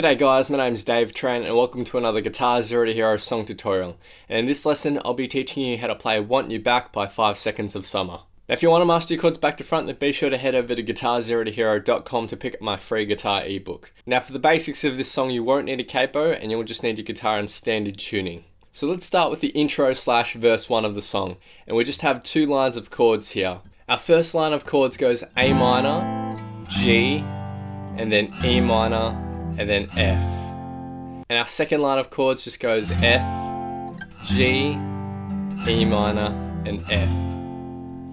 G'day guys, my name is Dave Tran and welcome to another GuitarZero2Hero song tutorial. And in this lesson I'll be teaching you how to play Want You Back by 5 Seconds of Summer. Now if you want to master your chords back to front, then be sure to head over to GuitarZero2Hero.com to pick up my free guitar ebook. Now for the basics of this song you won't need a capo and you'll just need your guitar in standard tuning. So let's start with the intro/verse 1 of the song, and we just have two lines of chords here. Our first line of chords goes A minor, G, and then E minor, and then F. And our second line of chords just goes F, G, E minor, and F.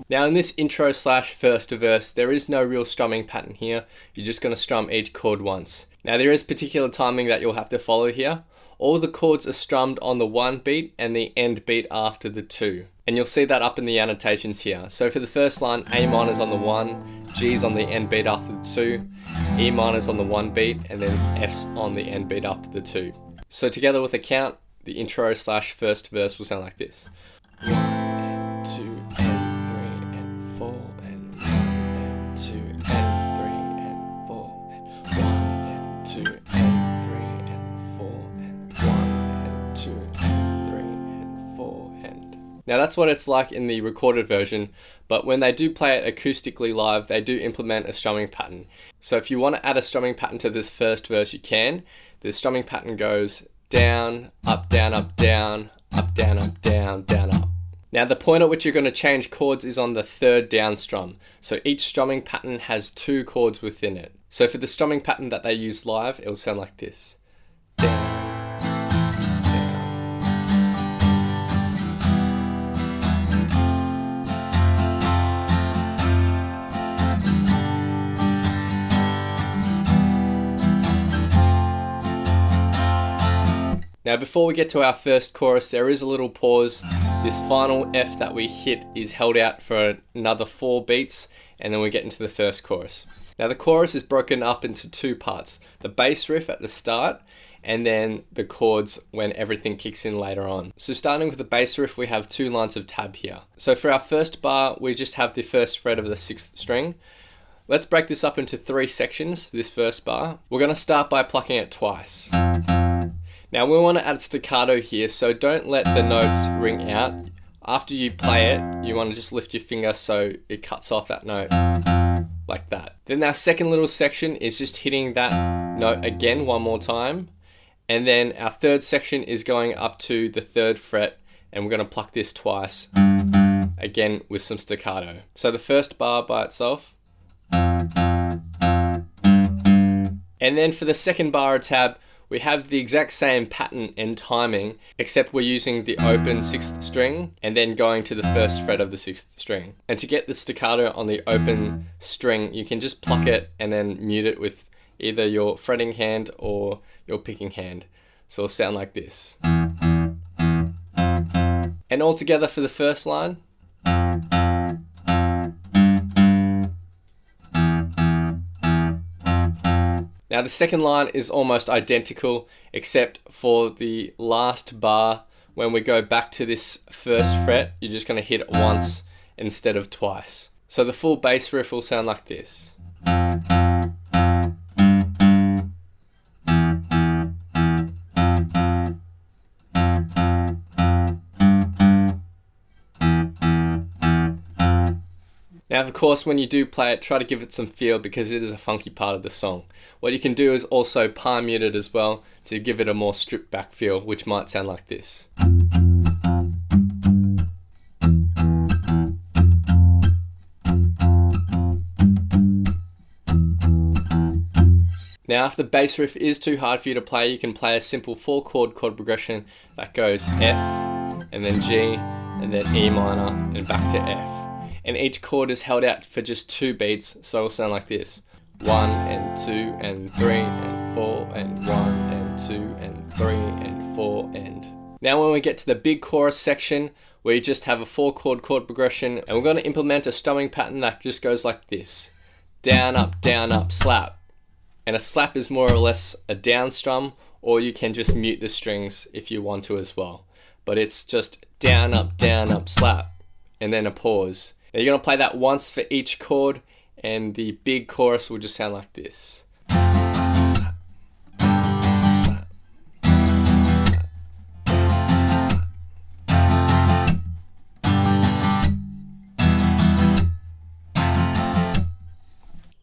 Now in this intro/first verse, there is no real strumming pattern here. You're just going to strum each chord once. Now there is particular timing that you'll have to follow here. All the chords are strummed on the 1 beat and the end beat after the 2. And you'll see that up in the annotations here. So for the first line, A minor's on the 1, G's on the end beat after the 2, E minor's on the 1 beat, and then F's on the end beat after the 2. So together with a count, the intro/first verse will sound like this. 1 and 2 and 3 and 4 and 1 and 2 and 3 and 4 and 1 and 2 and 3 and 4 and 1 and 2 and 3 and 4 and... Now that's what it's like in the recorded version, but when they do play it acoustically live, they do implement a strumming pattern. So if you want to add a strumming pattern to this first verse, you can. The strumming pattern goes down, up, down, up, down, up, down, up, down, down, up. Now the point at which you're going to change chords is on the third down strum. So each strumming pattern has 2 chords within it. So for the strumming pattern that they use live, it will sound like this. Down. Now before we get to our first chorus, there is a little pause. This final F that we hit is held out for another 4 beats, and then we get into the first chorus. Now the chorus is broken up into 2 parts. The bass riff at the start, and then the chords when everything kicks in later on. So starting with the bass riff, we have 2 lines of tab here. So for our first bar, we just have the first fret of the 6th string. Let's break this up into 3 sections, this first bar. We're going to start by plucking it twice. Now we want to add staccato here, so don't let the notes ring out. After you play it, you want to just lift your finger so it cuts off that note, like that. Then our second little section is just hitting that note again one more time. And then our third section is going up to the 3rd fret, and we're going to pluck this twice, again with some staccato. So the first bar by itself. And then for the second bar tab, we have the exact same pattern and timing, except we're using the open 6th string and then going to the 1st fret of the 6th string. And to get the staccato on the open string, you can just pluck it and then mute it with either your fretting hand or your picking hand. So it'll sound like this. And all together for the first line. Now the second line is almost identical, except for the last bar. When we go back to this 1st fret, you're just going to hit it once instead of twice. So the full bass riff will sound like this. Now of course when you do play it, try to give it some feel because it is a funky part of the song. What you can do is also palm mute it as well to give it a more stripped back feel, which might sound like this. Now if the bass riff is too hard for you to play, you can play a simple 4-chord chord progression that goes F, and then G, and then E minor, and back to F. And each chord is held out for just 2 beats, so it'll sound like this. 1 and 2 and 3 and 4 and 1 and 2 and 3 and 4 and... Now when we get to the big chorus section, we just have a 4-chord chord progression, and we're going to implement a strumming pattern that just goes like this. Down, up, slap. And a slap is more or less a down strum, or you can just mute the strings if you want to as well. But it's just down, up, slap, and then a pause. Now you're going to play that once for each chord, and the big chorus will just sound like this.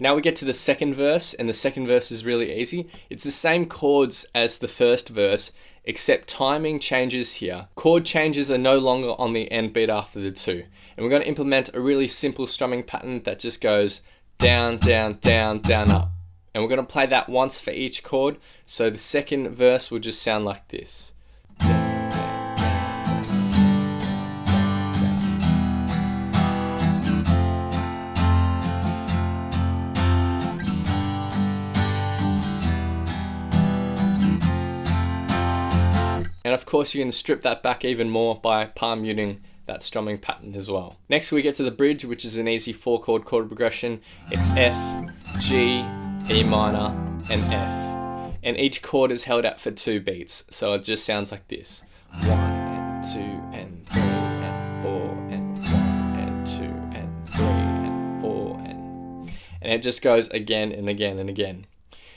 Now we get to the second verse, and the second verse is really easy. It's the same chords as the first verse, except timing changes here. Chord changes are no longer on the end beat after the 2. And we're going to implement a really simple strumming pattern that just goes down, down, down, down, up. And we're going to play that once for each chord. So the second verse will just sound like this. And of course you can strip that back even more by palm muting that strumming pattern as well. Next we get to the bridge, which is an easy 4-chord chord progression. It's F, G, E minor, and F. And each chord is held out for 2 beats, so it just sounds like this. 1 and 2 and 3 and 4 and 1 and 2 and 3 and 4 and it just goes again and again and again.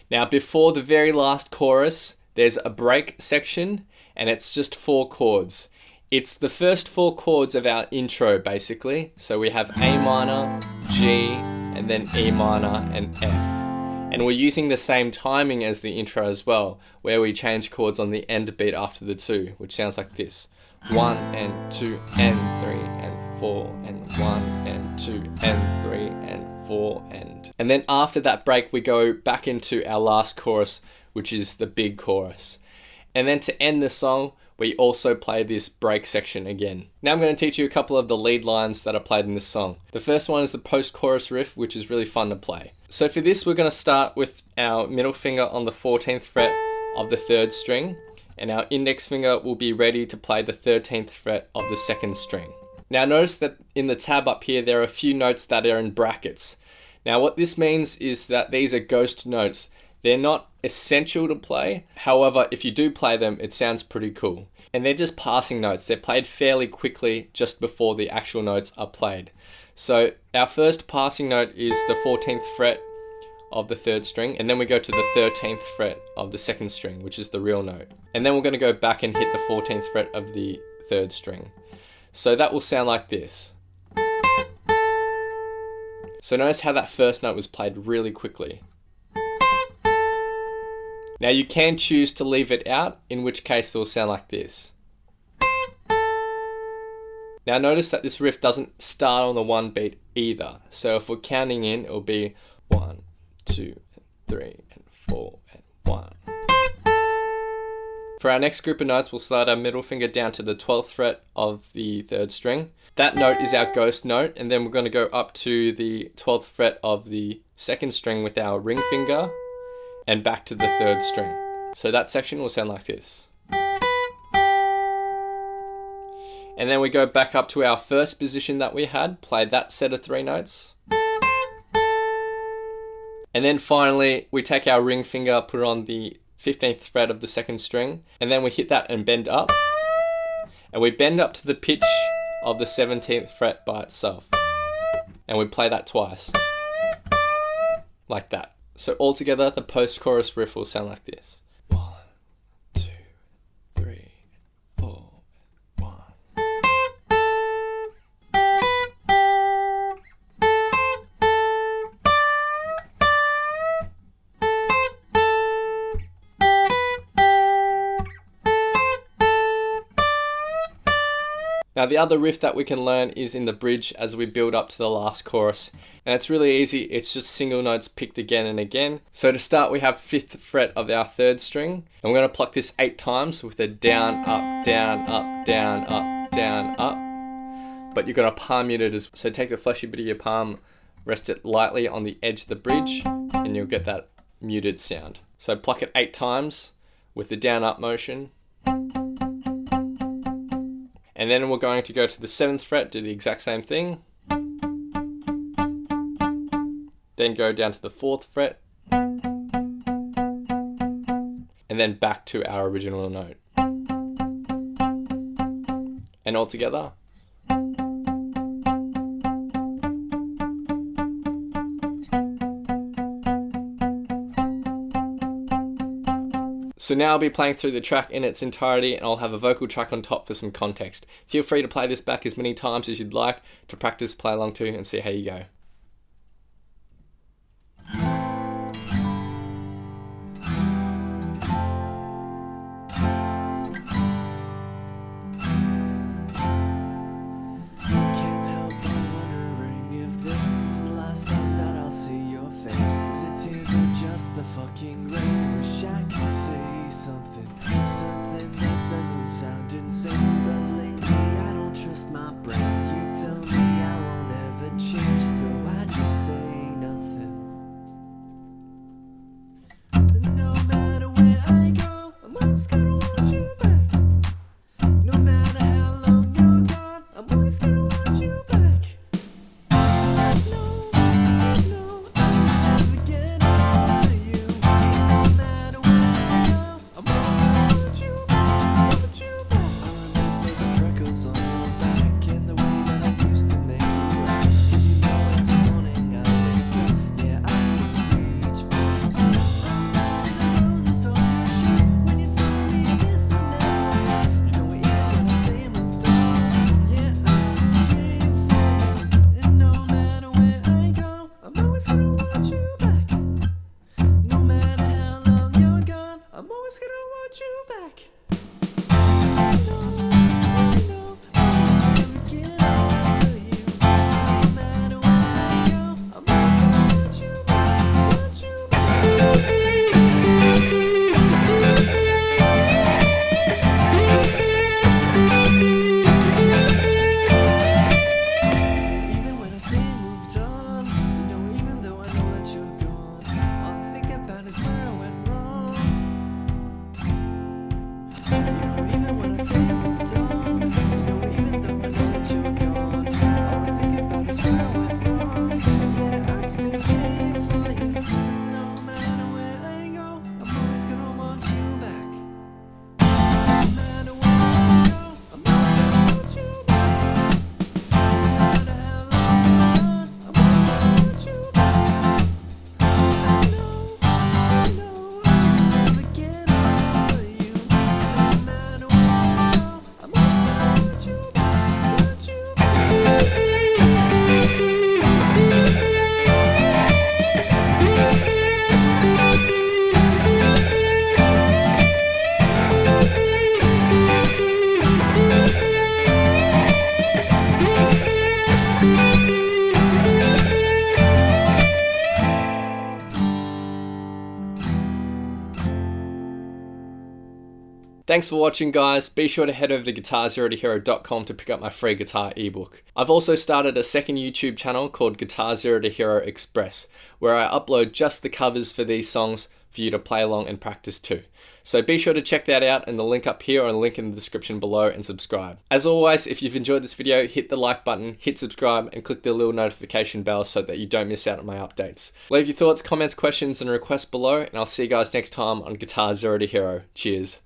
Now before the very last chorus, there's a break section, and it's just 4 chords. It's the first 4 chords of our intro basically. So we have A minor, G, and then E minor and F. And we're using the same timing as the intro as well, where we change chords on the end beat after the 2, which sounds like this. 1 and 2 and 3 and 4 and 1 and 2 and 3 and 4 and then after that break we go back into our last chorus, which is the big chorus. And then to end the song, we also play this break section again. Now I'm going to teach you a couple of the lead lines that are played in this song. The first one is the post-chorus riff, which is really fun to play. So for this, we're going to start with our middle finger on the 14th fret of the 3rd string, and our index finger will be ready to play the 13th fret of the 2nd string. Now notice that in the tab up here, there are a few notes that are in brackets. Now what this means is that these are ghost notes. They're not essential to play. However, if you do play them, it sounds pretty cool. And they're just passing notes. They're played fairly quickly just before the actual notes are played. So our first passing note is the 14th fret of the 3rd string, and then we go to the 13th fret of the 2nd string, which is the real note. And then we're going to go back and hit the 14th fret of the 3rd string. So that will sound like this. So notice how that first note was played really quickly. Now you can choose to leave it out, in which case it will sound like this. Now notice that this riff doesn't start on the 1 beat either. So if we're counting in, it will be 1, 2, 3, and 4, and 1. For our next group of notes, we'll slide our middle finger down to the 12th fret of the 3rd string. That note is our ghost note, and then we're going to go up to the 12th fret of the 2nd string with our ring finger, and back to the 3rd string. So that section will sound like this. And then we go back up to our first position that we had, play that set of 3 notes. And then finally, we take our ring finger, put it on the 15th fret of the 2nd string, and then we hit that and bend up. And we bend up to the pitch of the 17th fret by itself. And we play that twice. Like that. So altogether, the post-chorus riff will sound like this. 1, 2, 3, 4, 1. Now the other riff that we can learn is in the bridge as we build up to the last chorus. And it's really easy, it's just single notes picked again and again. So to start, we have 5th fret of our 3rd string. And we're going to pluck this 8 times with a down, up, down, up, down, up, down, up. But you're going to palm mute it so take the fleshy bit of your palm, rest it lightly on the edge of the bridge, and you'll get that muted sound. So pluck it 8 times with the down, up motion. And then we're going to go to the 7th fret, do the exact same thing. Then go down to the 4th fret. And then back to our original note. And all together. So now I'll be playing through the track in its entirety, and I'll have a vocal track on top for some context. Feel free to play this back as many times as you'd like to practice, play along to, and see how you go. making rain. Wish I could say something that doesn't sound insane, but lately I don't trust my brain. You tell me I won't ever change, so I just say nothing. No matter where I go, I'm always gonna want you back. No matter how long you're gone, I'm always gonna want you back. I know I'll never get over you. No matter where I go, I'm always gonna want you back, want you back. I remember the freckles on your back and the way that I used to make you laugh. 'Cause you know in the morning I wake up, yeah, I still reach for you. The roses on your shirt when you tell me this will never end. You know we ain't gonna stay moved on, yeah, I still dream for you. And no matter where I go, I'm always gonna want you back. No matter how long you're gone, I'm always gonna want you back. I know I'll never get over you. No matter where I go, I'm always gonna want you back, want you back. Even when I say moved on, you know, even though I know that you're gone, all I think about is where I went wrong. You know, even when I say moved on, you know, even though I know that you're gone, all I think about is where I went wrong. Yeah, I still dream for you. No matter where I go, I'm always gonna want you back. No matter where I go, I'm always gonna want you back. No matter how long you're gone, I'm always gonna want you back. I know I'll never get over you. No matter where I go, I'm always gonna want you back, want you back. Thanks for watching, guys. Be sure to head over to GuitarZero2Hero.com to pick up my free guitar ebook. I've also started a second YouTube channel called GuitarZero2Hero Express, where I upload just the covers for these songs for you to play along and practice too. So be sure to check that out, and the link up here or a link in the description below, and subscribe. As always, if you've enjoyed this video, hit the like button, hit subscribe, and click the little notification bell so that you don't miss out on my updates. Leave your thoughts, comments, questions, and requests below, and I'll see you guys next time on Guitar Zero to Hero. Cheers.